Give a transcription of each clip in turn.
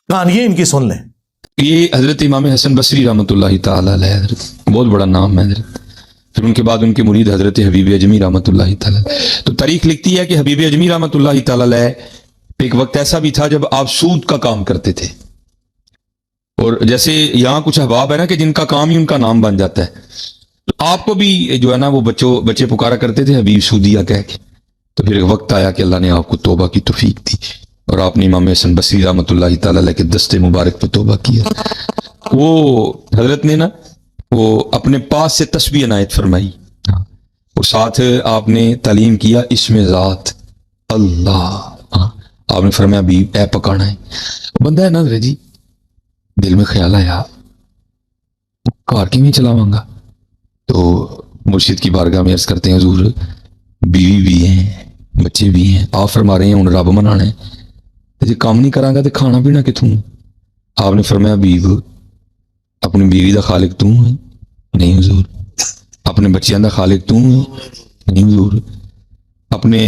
कहानी इनकी सुन लें। ये हजरत इमाम हसन बसरी रहमतुल्लाहि ताला अलैह, हजरत बहुत बड़ा नाम है हजरत। फिर उनके बाद उनके मुरीद हजरत हबीब अजमी रहमतुल्लाहि ताला। तो तारीख लिखती है कि हबीब अजमी रहमतुल्लाहि ताला अलैह पे एक वक्त ऐसा भी था जब आप सूद का काम करते थे, और जैसे यहाँ कुछ अहबाब है ना कि जिनका काम ही उनका नाम बन जाता है, तो आपको भी जो है ना वो बच्चे पुकारा करते थे हबीब सूदिया कह के। तो फिर एक वक्त आया कि अल्लाह ने आपको तौबा की तौफीक दी और आपने इमाम हसन बसरी रहमतुल्लाहि ताला अलैह के दस्ते मुबारक पे तौबा किया। वो हजरत ने ना वो अपने पास से तस्बीह इनायत फरमाई, और साथ आपने तालीम किया इसमें ज़ात अल्लाह। आपने फरमाया भी ऐ पकाना है बंदा है ना जी, दिल में ख्याल आया कार की नहीं चलावांगा, तो मुर्शिद की बारगाह में अर्ज करते हैं हुजूर बीवी भी हैं बच्चे भी हैं, आप फरमा रहे हैं उन रब मनाना है, तो जो काम नहीं करांगा तो खाना पीना किथों। आपने फरमाया बीव अपनी बीवी का खालिक तू है, नहीं हुजूर। अपने बच्चों का खालिक तू है, नहीं हुजूर। अपने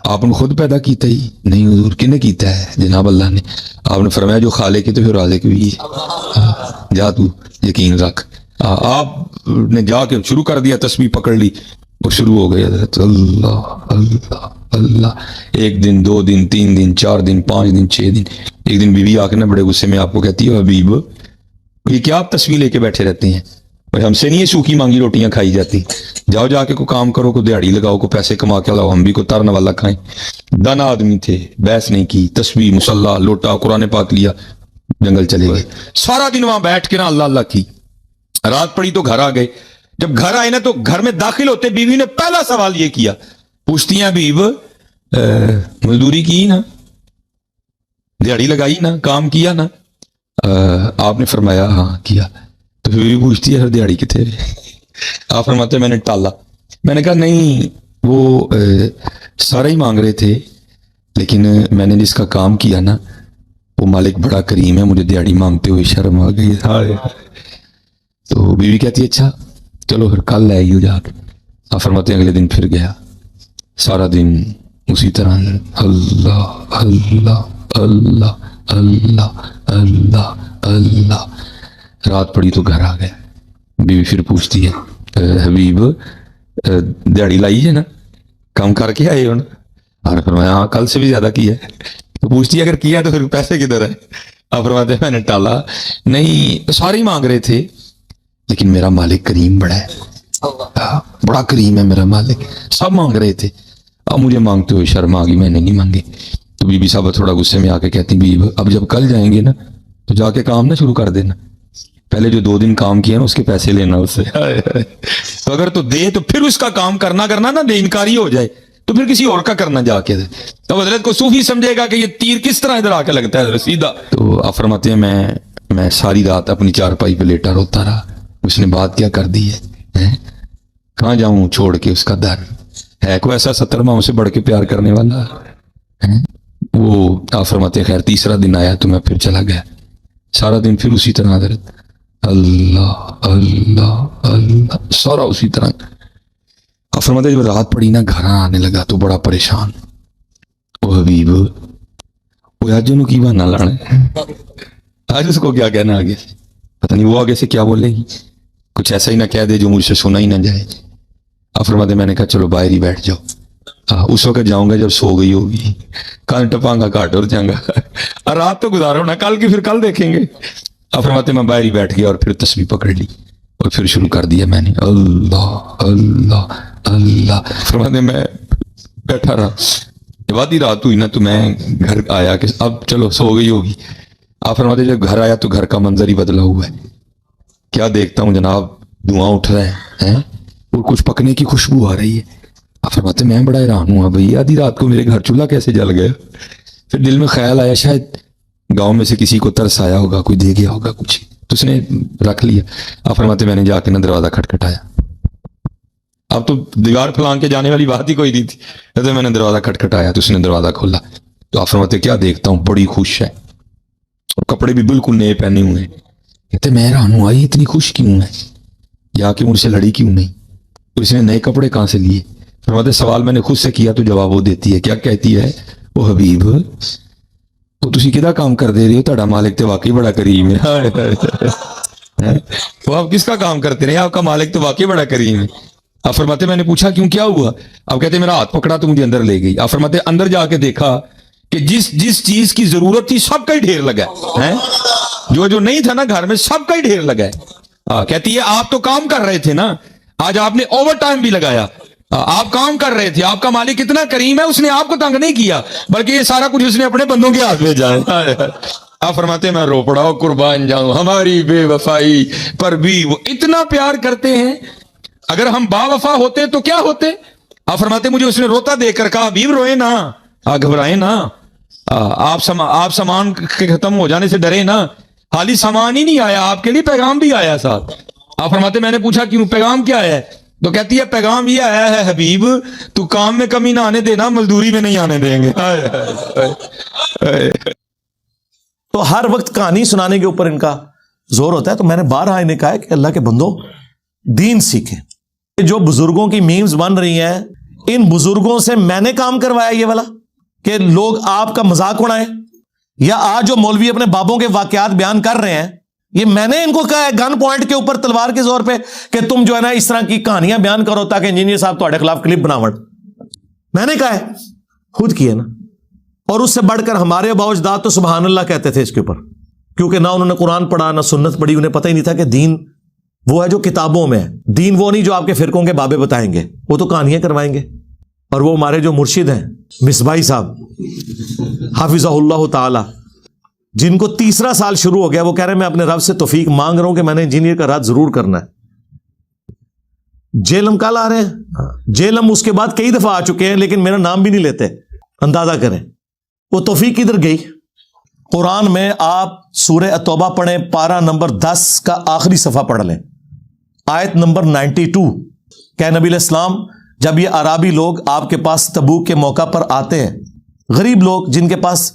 आपने खुद पैदा किया ही, नहीं हुजूर। किने किया है? जनाब अल्लाह ने। आपने फरमाया जो खालिक है तो फिर राज़िक भी है, जा तू यकीन रख। आपने जाके शुरू कर दिया, तस्बीह पकड़ ली, वो शुरू हो गई हज़रत अल्लाह अल्लाह अल्लाह। एक दिन, 2 दिन, 3 दिन, 4 दिन, 5 दिन, 6 दिन। एक दिन बीवी आके ना बड़े गुस्से में आपको कहती है हबीब ये क्या आप तस्वीर लेके बैठे रहते हैं, भाई हमसे नहीं ये सूखी मांगी रोटियां खाई जाती, जाओ जाके को काम करो, को दिहाड़ी लगाओ, को पैसे कमा के लाओ, हम भी को तरन वाला खाएं। दाना आदमी थे, बहस नहीं की, तस्वीर मुसल्ला लोटा कुरान पाक लिया, जंगल चले गए। सारा दिन वहां बैठ के ना अल्लाह अल्लाह की। रात पड़ी तो घर आ गए। जब घर आए ना तो घर में दाखिल होते बीवी ने पहला सवाल ये किया, पूछती हैं हबीब मजदूरी की ना, दिहाड़ी लगाई ना, काम किया ना? आपने फरमाया हाँ किया। तो फिर भी पूछती है दिहाड़ी कितने? आप फरमाते मैंने टाला। मैंने कहा नहीं वो सारा ही मांग रहे थे, लेकिन मैंने जिसका काम किया ना वो मालिक बड़ा करीम है, मुझे दिहाड़ी मांगते हुए शर्म आ गई। तो बीवी कहती है अच्छा चलो फिर कल ले आइयो जाके। आप फरमाते अगले दिन फिर गया, सारा दिन उसी तरह अल्लाह अल्लाह अल्लाह अल्लाह अल्लाह अल्लाह। रात पड़ी तो घर आ गया। बीवी फिर पूछती है हबीब दिहाड़ी लाई है ना, काम करके आए हो ना? आपने फरमाया हाँ कल से भी ज्यादा किया है। तो पूछती है अगर किया तो फिर पैसे किधर है? आप फरमाते हैं मैंने टाला। नहीं तो सारे ही मांग रहे थे, लेकिन मेरा मालिक करीम बड़ा है, बड़ा करीम है मेरा मालिक, सब मांग रहे थे, अब मुझे मांगते हुए शर्म आ गई, मैंने नहीं मांगे। तो बीबी साहब थोड़ा गुस्से में आके कहती बीब अब जब कल जाएंगे ना तो जाके काम ना शुरू कर देना, पहले जो 2 दिन काम किया ना उसके पैसे लेना उससे। तो अगर तो दे तो फिर उसका काम करना ना दे, इनकारी हो जाए तो फिर किसी और का करना जाके। तो हजरत को सूफी समझेगा कि ये तीर किस तरह इधर आके लगता है सीधा। तो आप फरमाते हैं मैं सारी रात अपनी चारपाई पे लेटा रोता रहा, उसने बात क्या कर दी है? कहाँ जाऊं छोड़ के उसका दर है, कोई ऐसा 70 माह से बढ़ के प्यार करने वाला है? वो आप फरमाते खैर तीसरा दिन आया तो मैं फिर चला गया, सारा दिन फिर उसी तरह हजरत अल्लाह अल्लाह अल्लाह, सारा उसी तरह। आप फरमाते जब रात पड़ी ना घर आने लगा तो बड़ा परेशान। ओ हबीब वो आज उन्होंने की बहाना लाना, आज उसको क्या कहना आगे से, पता नहीं वो आगे से क्या बोलेगी, कुछ ऐसा ही ना कह दे जो मुझसे सुना ही ना जाए। आप फरमाते मैंने कहा चलो बाहर ही बैठ जाओ, उस वक्त जाऊंगा जब सो गई होगी, कल टपांगा घाट और जाऊंगा, और रात तो गुजारो ना, कल की फिर कल देखेंगे। अब फरमाते मैं बाहर ही बैठ गया और फिर तस्बीह पकड़ ली और फिर शुरू कर दिया मैंने अल्लाह अल्लाह अल्लाह। फरमाते मैं बैठा रहा, जब आधी रात हुई ना तो मैं घर आया कि अब चलो सो गई होगी। आप फरमाते जब घर आया तो घर का मंजर ही बदला हुआ है, क्या देखता हूँ जनाब धुआं उठ रहा है और कुछ पकने की खुशबू आ रही है। आप फरमाते मैं बड़ा हैरान हुआ, भाई आधी रात को मेरे घर चूल्हा कैसे जल गया? फिर दिल में ख्याल आया शायद गांव में से किसी को तरस आया होगा, कोई दे गया होगा कुछ, तो उसने रख लिया। आप फरमाते मैंने जाके ना दरवाजा खटखटाया, अब तो दीवार फलांग के जाने वाली बात ही कोई नहीं थी, तो मैंने दरवाजा खटखटाया तो उसने दरवाजा खोला। तो आप फरमाते क्या देखता हूँ, बड़ी खुश है और कपड़े भी बिल्कुल नए पहने हुए हैं। कहते मैं हैरान हुआ ये इतनी खुश क्यों है, या कि मुझसे लड़ी क्यों नहीं, तो इसने नए कपड़े कहाँ से लिए? फरमाते सवाल मैंने खुद से किया तो जवाब वो देती है, क्या कहती है? वो हबीब تو ਤੁਸੀਂ ਕਿਹਦਾ काम कर दे रहे हो, ਤੁਹਾਡਾ मालिक तो वाकई बड़ा करीम है। तो आप किसका काम करते रहे, आपका मालिक तो वाकई बड़ा करीम है। आप फरमाते मैंने पूछा क्यों, क्या हुआ? आप कहते मेरा हाथ पकड़ा तो मुझे अंदर ले गई। आप फरमाते अंदर जाके देखा कि जिस चीज की जरूरत थी सबका ही ढेर लगा है, जो नहीं था ना घर में सबका ही ढेर लगा है। कहती है आप तो काम कर रहे थे ना, आज आपने ओवर टाइम भी लगाया, आप काम कर रहे थे, आपका मालिक इतना करीम है, उसने आपको तंग नहीं किया, बल्कि ये सारा कुछ उसने अपने बंदों के हाथ में जाए। आप फरमाते मैं रो पड़ा कुर्बान जाऊं हमारी बेवफाई पर भी वो इतना प्यार करते हैं। अगर हम बावफा होते तो क्या होते? आप फरमाते मुझे उसने रोता देखकर कहा हबीब रोए ना, घबराए ना, आप सामान के खत्म हो जाने से डरे ना, खाली सामान ही नहीं आया, आपके लिए पैगाम भी आया साथ। आप फरमाते मैंने पूछा क्यों, पैगाम क्या है? तो कहती है पैगाम ये आया है हबीब, तू काम में कमी ना आने देना, मजदूरी में नहीं आने देंगे। तो हर वक्त कहानी सुनाने के ऊपर इनका जोर होता है। तो मैंने बारहा इन्हें कहा है कि अल्लाह के बंदो दीन सीखें। जो बुजुर्गों की मीम्स बन रही हैं, इन बुजुर्गों से मैंने काम करवाया ये वाला कि लोग आपका मजाक उड़ाएं, या आज जो मौलवी अपने बाबों के वाकयात बयान कर रहे हैं, ये मैंने इनको कहा है गन पॉइंट के ऊपर तलवार के जोर पे कि तुम जो है ना इस तरह की कहानियां बयान करो ताकि इंजीनियर साहब तुम्हारे खिलाफ क्लिप बनावट। मैंने कहा है, खुद किए ना। और उससे बढ़कर हमारे बावजदाद तो सुबहान अल्लाह कहते थे इसके ऊपर, क्योंकि ना उन्होंने कुरान पढ़ा ना सुन्नत पढ़ी, उन्हें पता ही नहीं था कि दीन वो है जो किताबों में है, दीन वो नहीं जो आपके फिरकों के बाबे बताएंगे, वो तो कहानियां करवाएंगे। और वो हमारे जो मुर्शिद हैं मिसबाही साहब हाफिज़हुल्लाह ताला, जिनको 3रा साल शुरू हो गया, वो कह रहे हैं मैं अपने रब से तौफीक मांग रहा हूं कि मैंने इंजीनियर का राज जरूर करना है। जेलम कल आ रहे हैं, जेलम उसके बाद कई दफा आ चुके हैं, लेकिन मेरा नाम भी नहीं लेते। अंदाजा करें वो तौफीक किधर गई। कुरान में आप सूरह तौबा पढ़ें, पारा नंबर 10 का आखिरी सफा पढ़ लें, आयत नंबर 92। क्या नबी इस्लाम जब ये अराबी लोग आपके पास तबूक के मौका पर आते हैं, गरीब लोग जिनके पास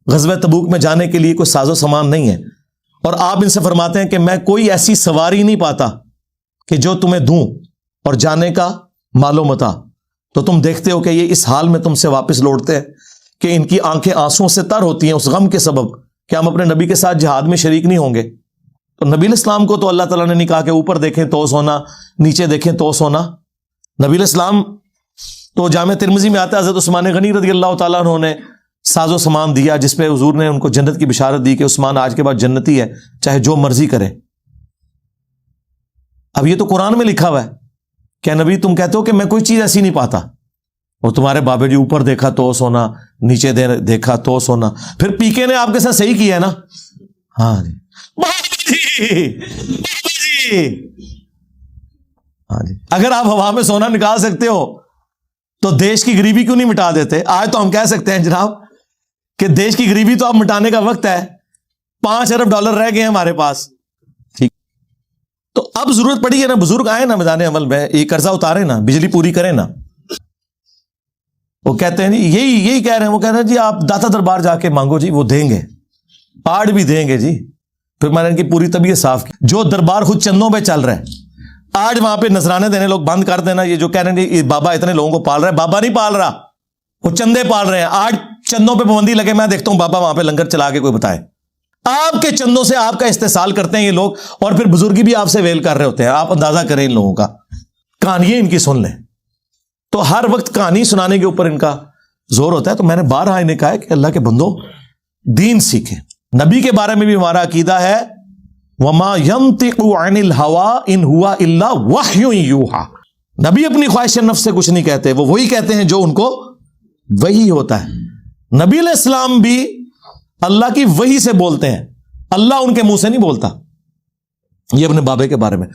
ग़ज़वा तबूक में जाने के लिए कोई साजो सामान नहीं है, और आप इनसे फरमाते हैं कि मैं कोई ऐसी सवारी नहीं पाता कि जो तुम्हें दूं और जाने का मालो मता, तो तुम देखते हो कि ये इस हाल में तुमसे वापस लौटते हैं कि इनकी आंखें आंसुओं से तर होती हैं उस गम के सबब कि हम अपने नबी के साथ जिहाद में शरीक नहीं होंगे। तो नबी इस्लाम को तो अल्लाह ताला ने नहीं कहा कि ऊपर देखें तो सोना, नीचे देखें तो सोना। नबी इस्लाम तो जामे तिरमिज़ी में आता है, हज़रत उस्मान गनी रज़ी अल्लाह ताला अन्हु ने साजो सामान दिया जिस पे हुजूर ने उनको जन्नत की बिशारत दी कि उस्मान आज के बाद जन्नती है, चाहे जो मर्जी करे। अब ये तो कुरान में लिखा हुआ है। क्या नबी तुम कहते हो कि मैं कोई चीज ऐसी नहीं पाता, और तुम्हारे बाबे जी ऊपर देखा तो सोना, नीचे देखा तो सोना। फिर पीके ने आपके साथ सही किया है ना? हाँ जी, हाँ जी। अगर आप हवा में सोना निकाल सकते हो तो देश की गरीबी क्यों नहीं मिटा देते? आज तो हम कह सकते हैं जनाब कि देश की गरीबी तो अब मिटाने का वक्त है, $5 अरब रह गए हैं हमारे पास। ठीक, तो अब जरूरत पड़ी है ना, बुजुर्ग आए ना मैदान अमल में, ये कर्जा उतारे ना, बिजली पूरी करें ना। वो कहते हैं जी, यही कह रहे हैं, वो कह रहे हैं जी आप दाता दरबार जाके मांगो जी, वो देंगे, आड़ भी देंगे जी। फिर मैंने इनकी पूरी तबीयत साफ की। जो दरबार खुद चंदों पे चल रहा है, आज वहां पे नजराने देने लोग बंद कर देना। ये जो कह रहे हैं बाबा इतने लोगों को पाल रहा है, बाबा नहीं पाल रहा, वो चंदे पाल रहे हैं। आज चंदों पे पाबंदी लगे, मैं देखता हूं बाबा वहां पे लंगर चला के कोई बताए। आपके चंदों से आपका इस्तेसाल करते हैं ये लोग, और फिर बुजुर्गी भी आपसे वेल कर रहे होते हैं। आप अंदाजा करें इन लोगों का, कहानियां इनकी सुन लें। तो हर वक्त कहानी सुनाने के ऊपर इनका जोर होता है। तो मैंने बारहा इन्हें कहा है कि अल्लाह के बंदो दीन सीखें। नबी के बारे में भी हमारा अकीदा है, वमा यंतिकु अनिल हवा इन हुआ इल्ला वह्युन यूहा। नबी अपनी ख्वाहिश नफ्स से कुछ नहीं कहते, वो वही कहते हैं जो उनको वही होता है। नबी अलैहिस्सलाम भी अल्लाह की वही से बोलते हैं, अल्लाह उनके मुंह से नहीं बोलता। ये अपने बाबे के बारे में।